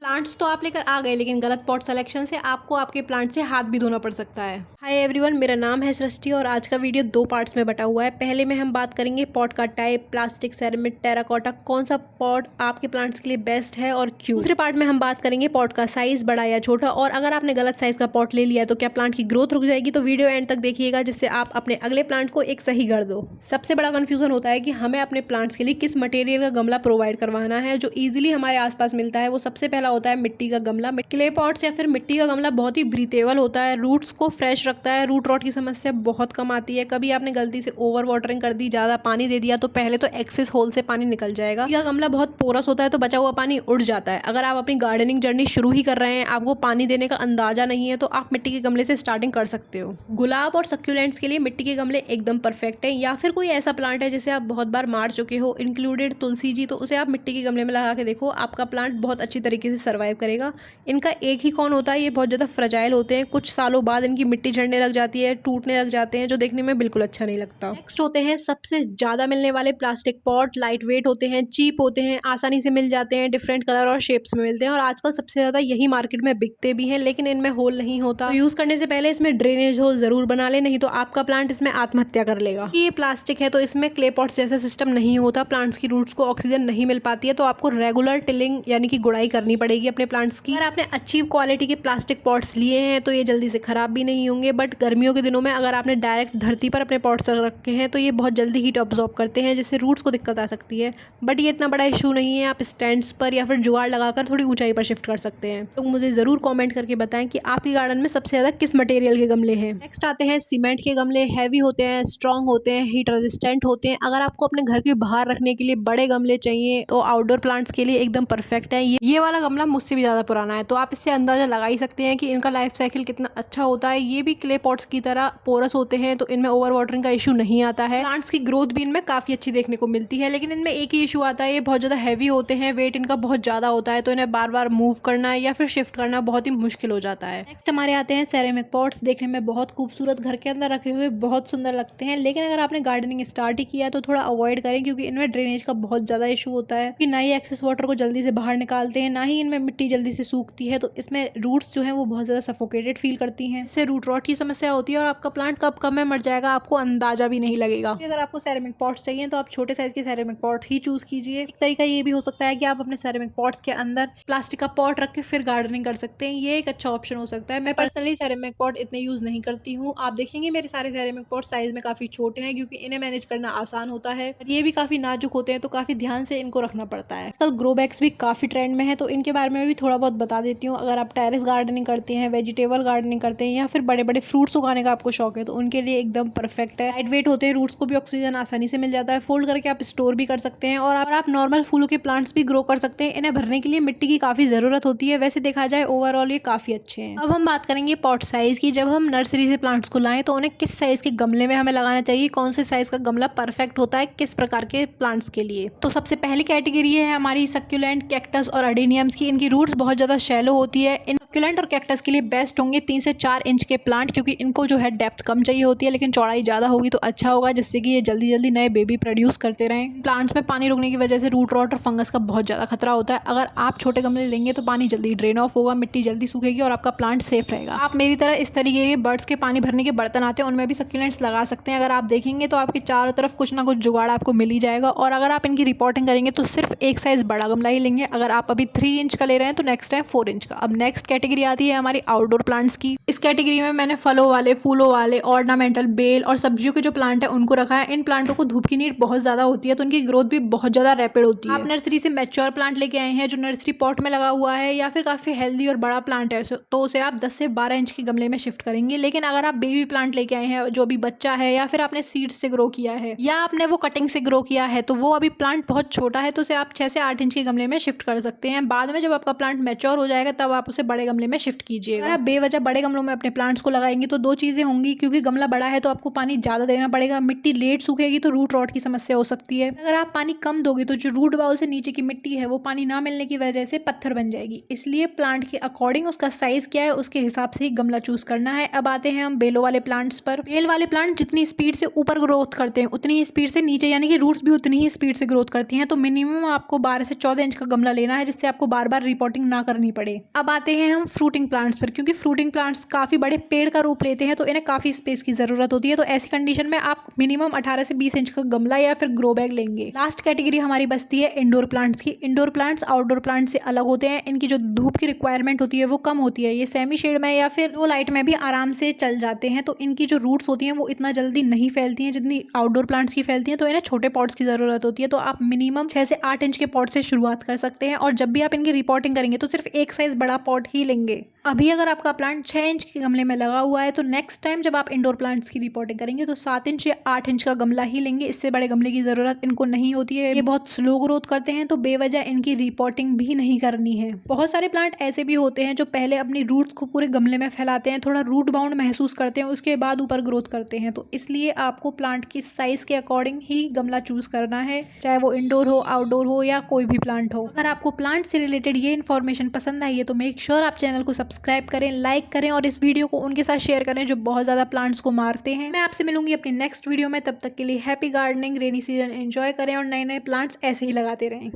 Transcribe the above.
Plants तो आप लेकर आ गए, लेकिन गलत पॉट सिलेक्शन से आपको आपके प्लांट से हाथ भी धोना पड़ सकता है। हाय एवरीवन, मेरा नाम है सृष्टि और आज का वीडियो 2 पार्ट्स में बटा हुआ है। पहले में हम बात करेंगे पॉट का टाइप, प्लास्टिक, सेरेमिक, टेराकोटा, कौन सा पॉट आपके प्लांट्स के लिए बेस्ट है और क्यों। दूसरे पार्ट में हम बात करेंगे पॉट का साइज, बड़ा या छोटा, और अगर आपने गलत साइज का पॉट ले लिया तो क्या प्लांट की ग्रोथ रुक जाएगी। तो वीडियो एंड तक देखिएगा जिससे आप अपने अगले प्लांट को एक सही कर दो। सबसे बड़ा कंफ्यूजन होता है कि हमें अपने प्लांट्स के लिए किस मटेरियल का गमला प्रोवाइड करवाना है। जो ईजिली हमारे आसपास मिलता है वो सबसे पहला होता है मिट्टी का गमला। क्ले पॉट्स या फिर मिट्टी का गमला बहुत ही ब्रीथेबल होता है, रूट्स को फ्रेश रखता है, रूट रॉट की समस्या बहुत कम आती है। कभी आपने गलती से ओवर वाटरिंग कर दी, ज्यादा पानी दे दिया तो पहले तो एक्सेस होल से पानी निकल जाएगा। यह गमला बहुत पोरस होता है तो बचा हुआ पानी उड़ जाता है। अगर आप अपनी गार्डनिंग जर्नी शुरू ही कर रहे हैं, आपको पानी देने का अंदाजा नहीं है, तो आप मिट्टी के गमले से स्टार्टिंग कर सकते हो। गुलाब और सक्यूलेंट्स के लिए मिट्टी के गमले एकदम परफेक्ट है। या फिर कोई ऐसा प्लांट है जिसे आप बहुत बार मार चुके हो, इंक्लूडेड तुलसी जी, तो उसे आप मिट्टी के गमले में लगा के देखो, आपका प्लांट बहुत अच्छी तरीके से सर्वाइव करेगा। इनका एक ही कौन होता है, ये बहुत ज़्यादा फ्रजाइल होते हैं, कुछ सालों बाद इनकी मिट्टी झड़ने लग जाती है, टूटने लग जाते हैं, जो देखने में बिल्कुल अच्छा नहीं लगता। नेक्स्ट होते हैं सबसे ज़्यादा मिलने वाले प्लास्टिक पॉट। लाइट वेट होते हैं, चीप होते हैं, आसानी से मिल जाते हैं, डिफरेंट कलर और शेप्स में मिलते हैं और आजकल सबसे ज़्यादा यही मार्केट में बिकते भी हैं, लेकिन इनमें होल नहीं होता। तो यूज़ करने से पहले इसमें ड्रेनेज होल ज़रूर बना ले, नहीं तो आपका प्लांट इसमें आत्महत्या कर लेगा। ये प्लास्टिक है तो इसमें क्ले पॉट्स जैसा सिस्टम नहीं होता, प्लांट्स की रूट्स को ऑक्सीजन नहीं मिल पाती है, तो आपको रेगुलर टिलिंग यानी कि गुड़ाई करनी पड़ेगी अपने प्लांट्स की। अगर आपने अच्छी क्वालिटी के प्लास्टिक पॉट्स लिए हैं तो ये जल्दी से खराब भी नहीं होंगे, बट गर्मियों के दिनों में अगर आपने डायरेक्ट धरती पर अपने पॉट्स रखे हैं तो ये बहुत जल्दी हीट ऑब्जॉर्ब करते हैं, जिससे रूट्स को दिक्कत आ सकती है। बट ये इतना बड़ा इशू नहीं है, आप स्टैंड्स पर या फिर जुगाड़ लगाकर थोड़ी ऊंचाई पर शिफ्ट कर सकते हैं। तो मुझे ज़रूर कॉमेंट करके बताएं कि आपके गार्डन में सबसे ज़्यादा किस मटेरियल के गमले हैं। नेक्स्ट आते हैं सीमेंट के गमले। हैवी होते हैं, स्ट्रॉन्ग होते हैं, हीट रेजिस्टेंट होते हैं। अगर आपको अपने घर के बाहर रखने के लिए बड़े गमले चाहिए तो आउटडोर प्लांट्स के लिए एकदम परफेक्ट है। ये वाला गमला मुझसे भी ज़्यादा पुराना है, तो आप इससे अंदाजा लगा ही सकते हैं कि इनका लाइफ साइकिल कितना अच्छा होता है। ये भी क्ले पॉट्स की तरह पोरस होते हैं, तो इनमें ओवर वाटरिंग का इशू नहीं आता है। प्लांट्स की ग्रोथ भी इनमें काफी अच्छी देखने को मिलती है, लेकिन इनमें एक ही इशू आता है, ये बहुत ज्यादा हैवी होते हैं, वेट इनका बहुत ज्यादा होता है, तो इन्हें बार बार मूव करना या फिर शिफ्ट करना बहुत ही मुश्किल हो जाता है। नेक्स्ट हमारे आते हैं सेरेमिक पॉट्स। देखने में बहुत खूबसूरत, घर के अंदर रखे हुए बहुत सुंदर लगते हैं, लेकिन अगर आपने गार्डनिंग स्टार्ट ही किया तो थोड़ा अवॉइड करें, क्योंकि इनमें ड्रेनेज का बहुत ज्यादा इशू होता है कि ना ही एक्सेस वाटर को जल्दी से बाहर निकालते हैं, ना ही इनमें मिट्टी जल्दी से सूखती है, तो इसमें रूट्स जो है वो बहुत ज्यादा सफोकेटेड फील करती हैं, इससे रूट रॉट की समस्या होती है और आपका प्लांट कब में मर जाएगा आपको अंदाजा भी नहीं लगेगा। अगर आपको सेरेमिक पॉट्स चाहिए तो आप छोटे साइज के सेरेमिक पॉट ही चूज कीजिए। एक तरीका ये भी हो सकता है कि आप अपने सेरेमिक पॉट्स के अंदर प्लास्टिक का पॉट रख के फिर गार्डनिंग कर सकते हैं, ये एक अच्छा ऑप्शन हो सकता है। मैं पर्सनली सेरेमिक पॉट इतने यूज नहीं करती हूँ। आप देखेंगे मेरे सारे सेरेमिक पॉट साइज में काफी छोटे हैं, क्योंकि इन्हें मैनेज करना आसान होता है। ये भी काफी नाजुक होते हैं, तो काफी ध्यान से इनको रखना पड़ता है। आजकल ग्रो बैग्स भी काफी ट्रेंड में है, तो इनके बारे में भी थोड़ा बहुत बता देती हूँ। अगर आप टेरेस गार्डनिंग करते हैं, वेजिटेबल गार्डनिंग करते हैं, या फिर बड़े बड़े फ्रूट्स उगाने का आपको शौक है, तो उनके लिए एकदम परफेक्ट है। लाइट वेट होते हैं, रूट्स को भी ऑक्सीजन आसानी से मिल जाता है, फोल्ड करके आप स्टोर भी कर सकते हैं, और आप नॉर्मल फूलों के प्लांट्स भी ग्रो कर सकते हैं। इन्हें भरने के लिए मिट्टी की काफी जरूरत होती है, वैसे देखा जाए ओवरऑल ये काफी अच्छे हैं। अब हम बात करेंगे पॉट साइज की। जब हम नर्सरी से प्लांट्स को लाएं तो उन्हें किस साइज के गमले में हमें लगाना चाहिए, कौन से साइज का गमला परफेक्ट होता है किस प्रकार के प्लांट्स के लिए। तो सबसे पहली कैटेगरी है हमारी सक्यूलेंट, कैक्टस और अडेनियम्स की। इनकी रूट्स बहुत ज्यादा शैलो होती है। इन सक्यूलेंट और कैक्टस के लिए बेस्ट होंगे 3 से 4 इंच के प्लांट, क्योंकि इनको जो है डेप्थ कम चाहिए होती है, लेकिन चौड़ाई ज्यादा होगी तो अच्छा होगा, जिससे कि ये जल्दी जल्दी नए बेबी प्रोड्यूस करते रहें। प्लांट्स में पानी रुकने की वजह से रूट रॉट और फंगस का बहुत ज्यादा खतरा होता है। अगर आप छोटे गमले लेंगे तो पानी जल्दी ड्रेन ऑफ होगा, मिट्टी जल्दी सूखेगी और आपका प्लांट सेफ रहेगा। आप मेरी तरह इस तरीके के बर्ड्स के पानी भरने के बर्तन आते हैं, उनमें भी सक्यूलेंट्स लगा सकते हैं। अगर आप देखेंगे तो आपके चारों तरफ कुछ ना कुछ जुगाड़ आपको मिल ही जाएगा। और अगर आप इनकी रिपोर्टिंग करेंगे तो सिर्फ एक साइज बड़ा गमला ही लेंगे। अगर आप अभी 3 इंच का ले रहे हैं तो नेक्स्ट है 4 इंच का। अब नेक्स्ट कैटेगरी आती है हमारी आउटडोर प्लांट्स की। इस कैटेगरी में मैंने फलों वाले, फूलों वाले, ऑर्नामेंटल, बेल और सब्जियों के जो प्लांट है उनको रखा है। इन प्लांटों को धूप की नीड बहुत ज्यादा होती है, तो उनकी ग्रोथ भी बहुत ज्यादा रैपिड होती है। आप नर्सरी से मैच्योर प्लांट लेके आए हैं जो नर्सरी पॉट में लगा हुआ है, या फिर काफी हेल्दी और बड़ा प्लांट है, तो उसे आप 10 से 12 इंच के गमले में शिफ्ट करेंगे। लेकिन अगर आप बेबी प्लांट लेके आए हैं जो अभी बच्चा है, या फिर आपने सीड से ग्रो किया है, या आपने वो कटिंग से ग्रो किया है, तो वो अभी प्लांट बहुत छोटा है, तो उसे आप 6 से 8 इंच के गमले में शिफ्ट कर सकते हैं। बाद में जब आपका प्लांट मैच्योर हो जाएगा तब आप उसे बड़े गमले गमले में शिफ्ट कीजिएगा। अगर आप बेवजह बड़े गमलों में अपने प्लांट्स को लगाएंगे तो दो चीज़ें होंगी, क्योंकि गमला बड़ा है तो आपको पानी ज़्यादा देना पड़ेगा, मिट्टी लेट सूखेगी तो रूट रॉट की समस्या हो सकती है। अगर आप पानी कम दोगे तो जो रूट बाउल से नीचे की मिट्टी है वो पानी ना मिलने की वजह से पत्थर बन जाएगी। इसलिए प्लांट के अकॉर्डिंग उसका साइज क्या है उसके हिसाब से ही गमला चूज करना है। अब आते हैं हम बेलों वाले प्लांट्स पर। बेल वाले प्लांट जितनी स्पीड से ऊपर ग्रोथ करते हैं उतनी ही स्पीड से नीचे, यानी कि रूट्स भी उतनी ही स्पीड से ग्रोथ करती हैं। तो मिनिमम आपको 12 से 14 इंच का गमला लेना है, जिससे आपको बार बार रिपोर्टिंग ना करनी पड़े। अब आते हैं हम फ्रूटिंग प्लांट्स पर। क्योंकि फ्रूटिंग प्लांट्स काफी बड़े पेड़ का रूप लेते हैं तो इन्हें काफी स्पेस की जरूरत होती है। तो ऐसी कंडीशन में आप मिनिमम 18 से 20 इंच का गमला या फिर ग्रो बैग लेंगे। लास्ट कैटेगरी हमारी बचती है इंडोर प्लांट्स की। इंडोर प्लांट्स आउटडोर प्लांट से अलग होते हैं। इनकी जो धूप की रिक्वायरमेंट होती है वो कम होती है। ये सेमी शेड में या फिर लो लाइट में भी आराम से चल जाते हैं। तो इनकी जो रूट्स होती हैं वो इतना जल्दी नहीं फैलती हैं जितनी आउटडोर प्लांट्स की फैलती हैं। तो इन्हें छोटे पॉट्स की जरूरत होती है। तो आप मिनिमम 6 से 8 इंच के पॉट से शुरुआत कर सकते हैं। और जब भी आप इनकी रिपोर्टिंग करेंगे तो सिर्फ एक साइज बड़ा पॉट ही लेंगे। अभी अगर आपका प्लांट 6 इंच के गमले में लगा हुआ है तो नेक्स्ट टाइम जब आप इंडोर प्लांट्स की रिपोर्टिंग करेंगे तो 7 इंच या 8 इंच का गमला ही लेंगे। इससे बड़े गमले की जरूरत इनको नहीं होती है। ये बहुत स्लो ग्रोथ करते हैं तो बेवजह इनकी रिपोर्टिंग भी नहीं करनी है। बहुत सारे प्लांट ऐसे भी होते हैं जो पहले अपनी रूट्स को पूरे गमले में फैलाते हैं, थोड़ा रूट बाउंड महसूस करते हैं, उसके बाद ऊपर ग्रोथ करते हैं। तो इसलिए आपको प्लांट की साइज के अकॉर्डिंग ही गमला चूज करना है, चाहे वो इंडोर हो, आउटडोर हो या कोई भी प्लांट हो। अगर आपको प्लांट से रिलेटेड ये इन्फॉर्मेशन पसंद आई है तो मेक श्योर आप चैनल को सब्सक्राइब करें, लाइक करें और इस वीडियो को उनके साथ शेयर करें जो बहुत ज्यादा प्लांट्स को मारते हैं। मैं आपसे मिलूंगी अपनी नेक्स्ट वीडियो में। तब तक के लिए happy gardening, rainy season enjoy करें और नए नए प्लांट्स ऐसे ही लगाते रहें।